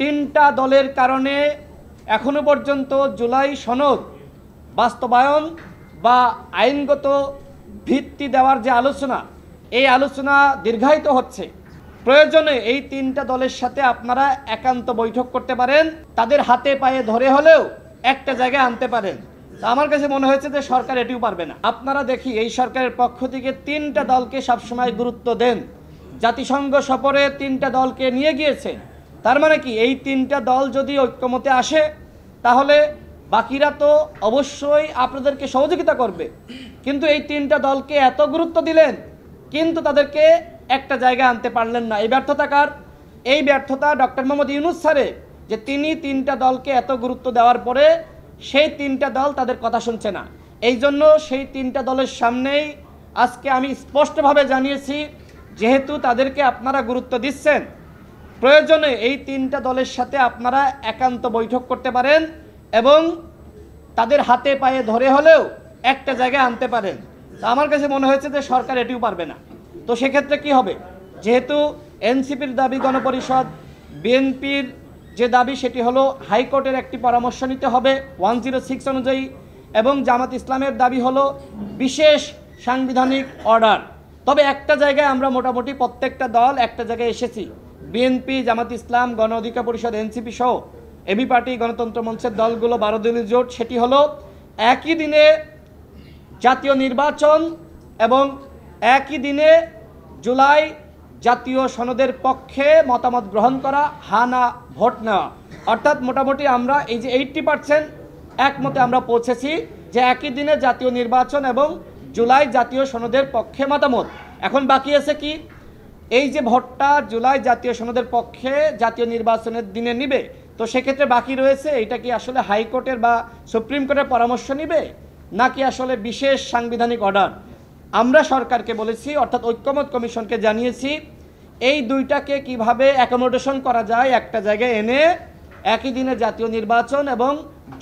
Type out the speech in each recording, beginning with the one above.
তিনটা দলের কারণে এখনো পর্যন্ত জুলাই সনদ বাস্তবায়ন বা আইনগত ভিত্তি দেওয়ার যে আলোচনা, এই আলোচনা দীর্ঘায়িত হচ্ছে। প্রয়োজনে এই তিনটা দলের সাথে আপনারা একান্ত বৈঠক করতে পারেন, তাদের হাতে পায়ে ধরে হলেও একটা জায়গায় আনতে পারেন। আমার কাছে মনে হয়েছে যে সরকার এটিও পারবে না। আপনারা দেখি এই সরকারের পক্ষ থেকে তিনটা দলকে সবসময় গুরুত্ব দেন। জাতিসংঘ সফরে তিনটা দলকে নিয়ে গিয়েছে। তার মানে কি, এই তিনটা দল যদি ঐক্যমতে আসে তাহলে বাকিরা তো অবশ্যই আপনাদেরকে সহযোগিতা করবে। কিন্তু এই তিনটা দলকে এত গুরুত্ব দিলেন কিন্তু তাদেরকে একটা জায়গায় আনতে পারলেন না। এই ব্যর্থতা কার? এই ব্যর্থতা ডক্টর মোহাম্মদ ইউনূস স্যারের, যে তিনি তিনটা দলকে এত গুরুত্ব দেওয়ার পরে সেই তিনটা দল তাদের কথা শুনছে না। এই জন্য সেই তিনটা দলের সামনেই আজকে আমি স্পষ্টভাবে জানিয়েছি, যেহেতু তাদেরকে আপনারা গুরুত্ব দিচ্ছেন, প্রয়োজনে এই তিনটা দলের সাথে আপনারা একান্ত বৈঠক করতে পারেন এবং তাদের হাতে পায়ে ধরে হলেও একটা জায়গায় আনতে পারেন। আমার কাছে মনে হয়েছে যে সরকার এটিও পারবে না। তো সেক্ষেত্রে কি হবে? যেহেতু এনসিপির দাবি গণপরিষদ, বিএনপির যে দাবি সেটি হলো হাইকোর্টের একটি পরামর্শ নিতে হবে 106 অনুযায়ী, এবং জামাত ইসলামের দাবি হলো বিশেষ সাংবিধানিক অর্ডার। তবে একটা জায়গায় আমরা মোটামুটি প্রত্যেকটা দল একটা জায়গায় এসেছি। বিএনপি, জামাত ইসলাম, গণ অধিকার পরিষদ, এনসিপি সহ এবি পার্টি, গণতন্ত্র মঞ্চের দলগুলো 12 দলীয় জোট, সেটি হলো একই দিনে জাতীয় নির্বাচন এবং একই দিনে জুলাই জাতীয় সনদের পক্ষে মতামত গ্রহণ করা, হা না ভোট নেওয়া। অর্থাৎ মোটামুটি আমরা এই যে 80% একমতে আমরা পৌঁছেছি যে একই দিনে জাতীয় নির্বাচন এবং জুলাই জাতীয় সনদের পক্ষে মতামত। এখন বাকি আছে কি? এই যে ভোটটা জুলাই জাতীয় সনদের পক্ষে জাতীয় নির্বাচনের দিনে নিবে, তো সেক্ষেত্রে বাকি রয়েছে এটা কি আসলে হাইকোর্টের বা সুপ্রিম কোর্টের পরামর্শ নিবে নাকি আসলে বিশেষ সাংবিধানিক অর্ডার। আমরা সরকারকে বলেছি, অর্থাৎ ঐক্যমত কমিশনকে জানিয়েছি, এই দুইটাকে কিভাবে অ্যাকোমোডেশন করা যায়, একটা জায়গায় এনে একই দিনে জাতীয় নির্বাচন এবং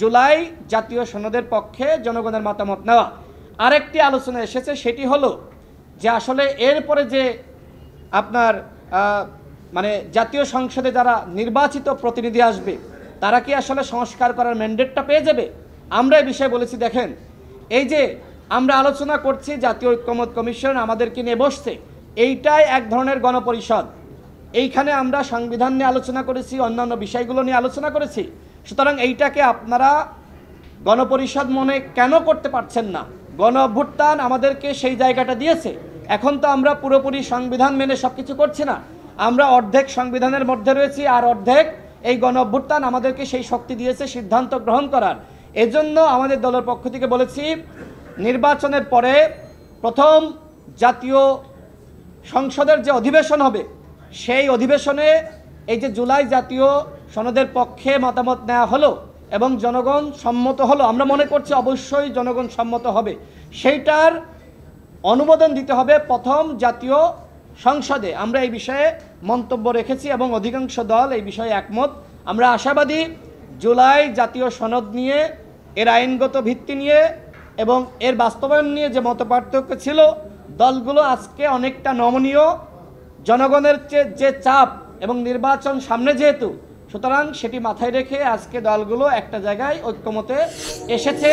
জুলাই জাতীয় সনদের পক্ষে জনগণের মতামত নেওয়া। আরেকটি আলোচনা এসেছে, সেটি হলো যে আসলে এরপরে যে আপনার মানে জাতীয় সংসদে যারা নির্বাচিত প্রতিনিধি আসবে তারা কি আসলে সংস্কার করার ম্যান্ডেটটা পেয়ে যাবে? আমরা এই বিষয়ে বলেছি, দেখেন এই যে আমরা আলোচনা করছি, জাতীয় ঐক্যমত কমিশন আমাদেরকে নিয়ে বসছে, এইটাই এক ধরনের গণপরিষদ। এইখানে আমরা সংবিধান নিয়ে আলোচনা করেছি, অন্যান্য বিষয়গুলো নিয়ে আলোচনা করেছি। সুতরাং এইটাকে আপনারা গণপরিষদ মনে কেন করতে পারছেন না? গণ অভ্যুত্থান আমাদেরকে সেই জায়গাটা দিয়েছে। এখন তো আমরা পুরোপুরি সংবিধান মেনে সব কিছু করছি না, আমরা অর্ধেক সংবিধানের মধ্যে রয়েছি, আর অর্ধেক এই গণ অভ্যুত্থান আমাদেরকে সেই শক্তি দিয়েছে সিদ্ধান্ত গ্রহণ করার। এজন্য আমাদের দলের পক্ষ থেকে বলেছি, নির্বাচনের পরে প্রথম জাতীয় সংসদের যে অধিবেশন হবে সেই অধিবেশনে এই যে জুলাই জাতীয় সনদের পক্ষে মতামত নেওয়া হলো এবং জনগণ সম্মত হলো, আমরা মনে করছি অবশ্যই জনগণ সম্মত হবে, সেইটার অনুমোদন দিতে হবে প্রথম জাতীয় সংসদে। আমরা এই বিষয়ে মন্তব্য রেখেছি এবং অধিকাংশ দল এই বিষয়ে একমত। আমরা আশাবাদী জুলাই জাতীয় সনদ নিয়ে, এর আইনগত ভিত্তি নিয়ে এবং এর বাস্তবায়ন নিয়ে যে মতপার্থক্য ছিল, দলগুলো আজকে অনেকটা নমনীয়। জনগণের যে চাপ এবং নির্বাচন সামনে যেহেতু, সুতরাং সেটি মাথায় রেখে আজকে দলগুলো একটা জায়গায় ঐক্যমতে এসেছে।